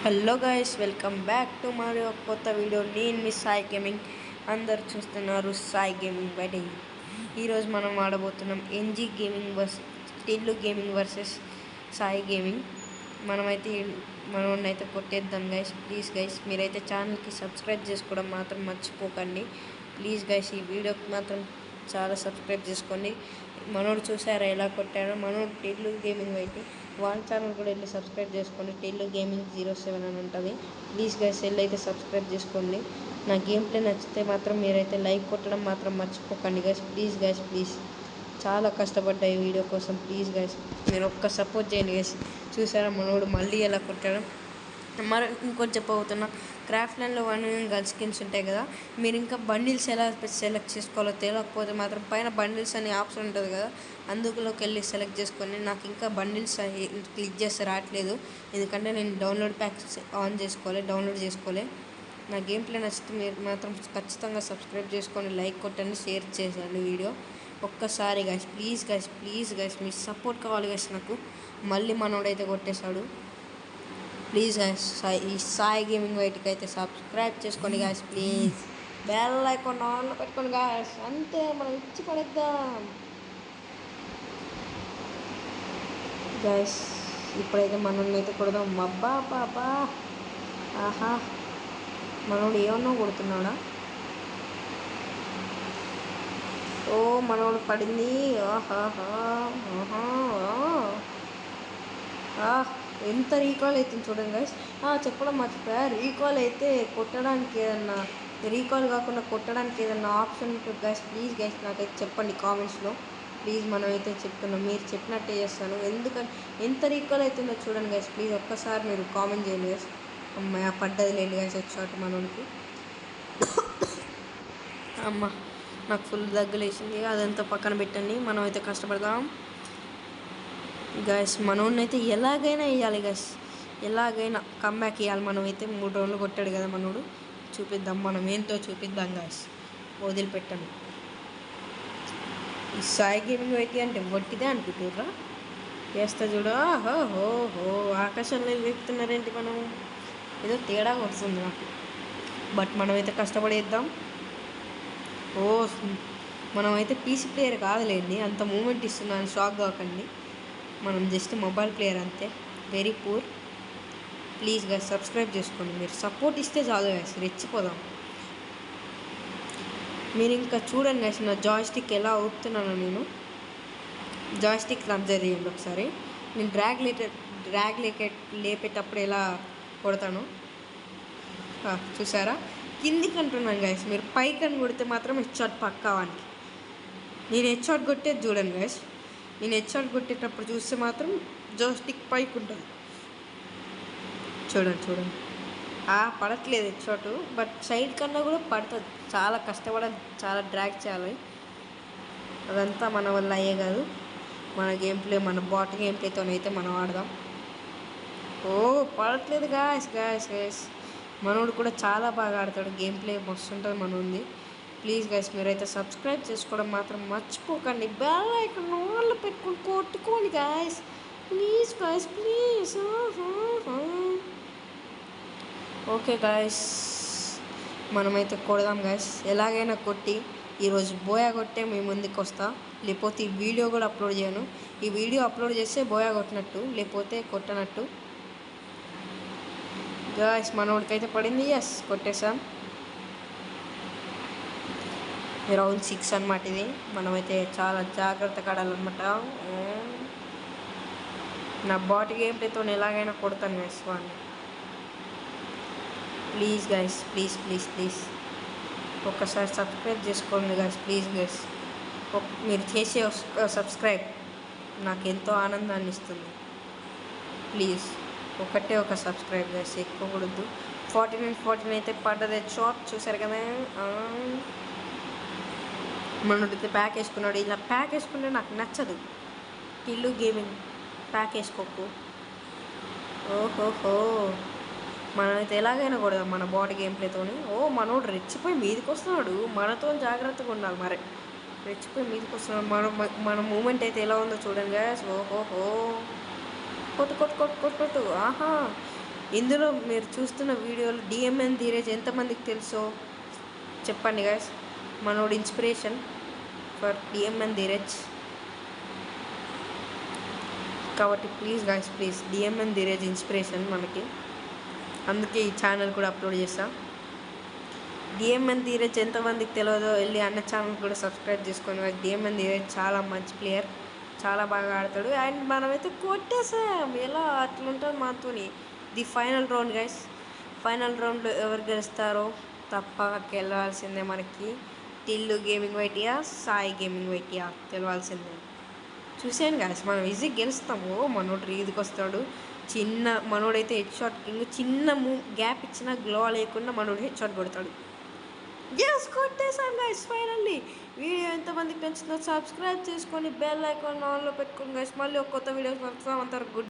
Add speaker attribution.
Speaker 1: Hello guys, welcome back to మరి ఒక కొత్త వీడియో. నేను మీ సాయి గేమింగ్. అందరు చూస్తున్నారు సాయి గేమింగ్ బయట. ఈరోజు మనం ఆడబోతున్నాం NG gaming Tillu gaming versus Sai gaming. మనమైతే కొట్టేద్దాం గైస్. ప్లీజ్ గైస్, మీరైతే ఛానల్కి సబ్స్క్రైబ్ చేసుకోవడం మాత్రం మర్చిపోకండి. ప్లీజ్ గైస్, ఈ వీడియోకి మాత్రం చాలా సబ్స్క్రైబ్ చేసుకోండి. మనోడు చూసారా ఎలా కొట్టాడో? మనోడు టిల్లు గేమింగ్ అయితే వాళ్ళ ఛానల్ కూడా వెళ్ళి సబ్స్క్రైబ్ చేసుకోండి. టిల్లు గేమింగ్ 07 అని ఉంటుంది. ప్లీజ్ గైస్, వెళ్ళి అయితే సబ్స్క్రైబ్ చేసుకోండి. నా గేమ్ ప్లే నచ్చితే మాత్రం మీరైతే లైక్ కొట్టడం మాత్రం మర్చిపోకండి గైస్. Please guys, please. చాలా కష్టపడ్డా ఈ వీడియో కోసం. ప్లీజ్ గైస్, మీరు ఒక్క సపోర్ట్ చేయండి గైస్. చూసారా మనోడు మళ్ళీ ఎలా కొట్టాడు? మరి ఇంకోటి చెప్పబోతున్నా, క్రాఫ్ట్ ల్యాండ్లో 1 million గన్ స్కిన్స్ ఉంటాయి కదా. మీరు ఇంకా బండిల్స్ ఎలా సెలెక్ట్ చేసుకోవాలో తెలియకపోతే మాత్రం పైన బండిల్స్ అనే ఆప్షన్ ఉంటుంది కదా, అందులోకి వెళ్ళి సెలెక్ట్ చేసుకొని. నాకు ఇంకా బండిల్స్ క్లిక్ చేస్తే రావట్లేదు, ఎందుకంటే నేను డౌన్లోడ్ ప్యాక్స్ డౌన్లోడ్ చేసుకోలే. నా గేమ్ ప్లే నచ్చితే మీరు మాత్రం ఖచ్చితంగా సబ్స్క్రైబ్ చేసుకొని లైక్ కొట్టండి, షేర్ చేయండి వీడియో. ఒక్కసారి guys, please guys, please guys, me support కావాలి గైస్ నాకు. మళ్ళీ మనోడైతే కొట్టేశాడు. ప్లీజ్ గైస్, ఈ సాయి గేమింగ్ వైట్కి అయితే సబ్స్క్రైబ్ చేసుకోండి గైస్. ప్లీజ్ బెల్ ఐకాన్ ఆన్లో పెట్టుకోండి గైస్. అంతే, మనం ఇచ్చి పడేద్దాం గైస్. ఇప్పుడైతే మనల్ని అయితే కొడదాం. అబ్బా బాబా, ఆహా, మనోడు ఏమన్నా కొడుతున్నాడా? ఓ, మనోడు పడింది. ఆహాహా, ఎంత రీకాల్ అవుతుంది చూడండి గైస్. చెప్పడం మర్చిపోయా, రీకాల్ అయితే కొట్టడానికి ఏదన్నా, రీకాల్ కాకుండా కొట్టడానికి ఏదన్నా ఆప్షన్ ఉంటుంది గైస్. ప్లీజ్ గైస్, నాకైతే చెప్పండి కామెంట్స్లో. ప్లీజ్, మనమైతే చెప్తున్నాం, మీరు చెప్పినట్టే చేస్తాను. ఎందుకంటే ఎంత రీకాల్ అవుతుందో చూడండి గైస్. ప్లీజ్ ఒక్కసారి మీరు కామెంట్ చేయండి గైస్. అమ్మాయి పడ్డది లేండి గైస్, వచ్చాట మనోడికి. అమ్మ, నాకు ఫుల్ దగ్గులేసింది. అదంతా పక్కన పెట్టండి, మనమైతే కష్టపడదాం గైస్. మనోడిని అయితే ఎలాగైనా వేయాలి గైస్, ఎలాగైనా కమ్బ్యాక్ ఇవ్వాలి. మనమైతే 3 రౌండ్లు కొట్టాడు కదా మనోడు, చూపిద్దాం, మనం ఏంటో చూపిద్దాం గైస్. వదిలిపెట్టండి. ఈ సాయి గేమింగ్ వైటీ అంటే వట్టిదే అనుకుంటుర్రా? వేస్తా చూడ. హో ఆకాశంలో వెళ్తున్నారేంటి? మనం ఏదో తేడా వస్తుంది నాకు. బట్ మనమైతే కష్టపడేద్దాం. ఓ, మనమైతే పీసీ ప్లేయర్ కాదులేండి, అంత మూమెంట్ ఇస్తున్నాను, షాక్ కాకండి. మనం జస్ట్ మొబైల్ ప్లేయర్ అంతే, very poor. Please guys, subscribe చేసుకోండి. మీరు సపోర్ట్ ఇస్తే చాలు గైస్, రెచ్చిపోదాం. మీరు ఇంకా చూడండి గైస్, నా జాయ్స్టిక్ ఎలా ఊపుతున్నాను నేను. జాయ్స్టిక్ అబ్జర్వ్ చేయండి ఒకసారి. నేను డ్రాగ్ లేపేటప్పుడు ఎలా కొడతాను చూసారా? కిందికి అంటున్నాను గైస్, మీరు పైకి అని కొడితే మాత్రం హెడ్షాట్ పక్కా వానికి. నేను హెడ్షాట్ కొట్టేది చూడండి గైస్. నేను హెడ్షాట్ కొట్టేటప్పుడు చూస్తే మాత్రం జాయ్స్టిక్ పైకి ఉంటుంది. చూడండి. పడట్లేదు హెడ్షాట్, బట్ సైడ్ కన్నా కూడా పడుతుంది. చాలా కష్టపడాలి, చాలా డ్రాగ్ చేయాలి. అదంతా మన వల్ల అయ్యే కాదు. మన గేమ్ ప్లే, మన బాట్ గేమ్ ప్లేతోనైతే మనం ఆడదాం. ఓ, పడట్లేదు గాయస్. మనోడు కూడా చాలా బాగా ఆడతాడు, గేమ్ ప్లే మస్తు ఉంటుంది మనోంది. ప్లీజ్ గైస్, మీరైతే సబ్స్క్రైబ్ చేసుకోవడం మాత్రం మర్చిపోకండి. బెల్ ఐకాన్ ఆన్లో పెట్టుకొని కొట్టుకోండి guys. Please guys, please. Okay guys, మనమైతే కొడదాం గాయస్. ఎలాగైనా కొట్టి ఈరోజు బోయా కొట్టే మీ ముందుకు వస్తా, లేకపోతే ఈ వీడియో కూడా అప్లోడ్ చేయను. ఈ వీడియో అప్లోడ్ చేస్తే బోయా కొట్టినట్టు, లేకపోతే కొట్టనట్టు గాయస్. మనోడికైతే పడింది. ఎస్, కొట్టేసాం. రౌండ్ 6 అనమాట ఇది. మనమైతే చాలా జాగ్రత్తగా ఆడాలన్నమాట. నా బాట్ గేమ్ ప్లేతో ఎలాగైనా కొడతాను గైస్ వాడిని. ప్లీజ్ గైస్, ప్లీజ్ ఒక్కసారి సబ్స్క్రైబ్ చేసుకోండి గైస్. ప్లీజ్ గైస్, మీరు చేసే సబ్స్క్రైబ్ నాకు ఎంతో ఆనందాన్ని ఇస్తుంది. ప్లీజ్ ఒకటే ఒక సబ్స్క్రైబ్ గైస్, ఎక్కువ కూడదు. 49 అయితే పడ్డదే షాట్, చూసారు కదా. మనోడైతే ప్యాక్ వేసుకున్నాడు. ఇలా ప్యాక్ వేసుకుంటే నాకు నచ్చదు. టిల్లు గేమింగ్ ప్యాక్ వేసుకోకు. ఓహోహో, మనమైతే ఎలాగైనా కొడదాం మన బాడీ గేమ్ ప్లేతోని. మనోడు రెచ్చిపోయి మీదకి వస్తున్నాడు, మనతో జాగ్రత్తగా ఉండాలి. మరి రెచ్చిపోయి మీదకి వస్తున్నాడు. మన మూమెంట్ అయితే ఎలా ఉందో చూడండి గాయస్. ఓహోహో, కొట్టు. ఆహా, ఇందులో మీరు చూస్తున్న వీడియోలో డిఎంఎన్ ధీరజ్ ఎంతమందికి తెలుసో చెప్పండి గాయస్. మనోడు ఇన్స్పిరేషన్ ఫర్ డిఎంఎన్ ధీరజ్. కాబట్టి please guys, please DMN Dheeraj inspiration మనకి. అందుకే ఈ ఛానల్ కూడా అప్లోడ్ చేస్తా. డిఎంఎన్ ధీరజ్ ఎంతమందికి తెలియదో వెళ్ళి అన్న ఛానల్ కూడా సబ్స్క్రైబ్ చేసుకొని. డిఎంఎన్ ధీరజ్ చాలా మంచి ప్లేయర్, చాలా బాగా ఆడతాడు. అండ్ మనమైతే కొట్టేసాం. ఎలా అట్లుంటుంది మాతోని. The final round guys. Final రౌండ్లో ఎవరు గెలుస్తారో తప్పక గెలవాల్సిందే మనకి. టిల్లు గేమింగ్ వైటియా, సాయి గేమింగ్ వైటియా తెలవాల్సిందే. చూసాను గాయస్, మనం ఈజీ గెలుస్తాము. మనోడు రీదికి వస్తాడు. మనోడైతే హెడ్ షాట్ కింగ్. చిన్న గ్యాప్ ఇచ్చినా గ్లో లేకుండా మనోడు హెడ్ షాట్ కొడతాడు. కొట్టేసాం గైస్ ఫైనల్లీ. వీడియో ఎంతమందికి నచ్చిందో సబ్స్క్రైబ్ చేసుకొని బెల్ ఐకాన్ ఆన్లో పెట్టుకోండి గైస్. మళ్ళీ ఒక కొత్త వీడియోస్ వస్తాం. అంటారు గుడ్.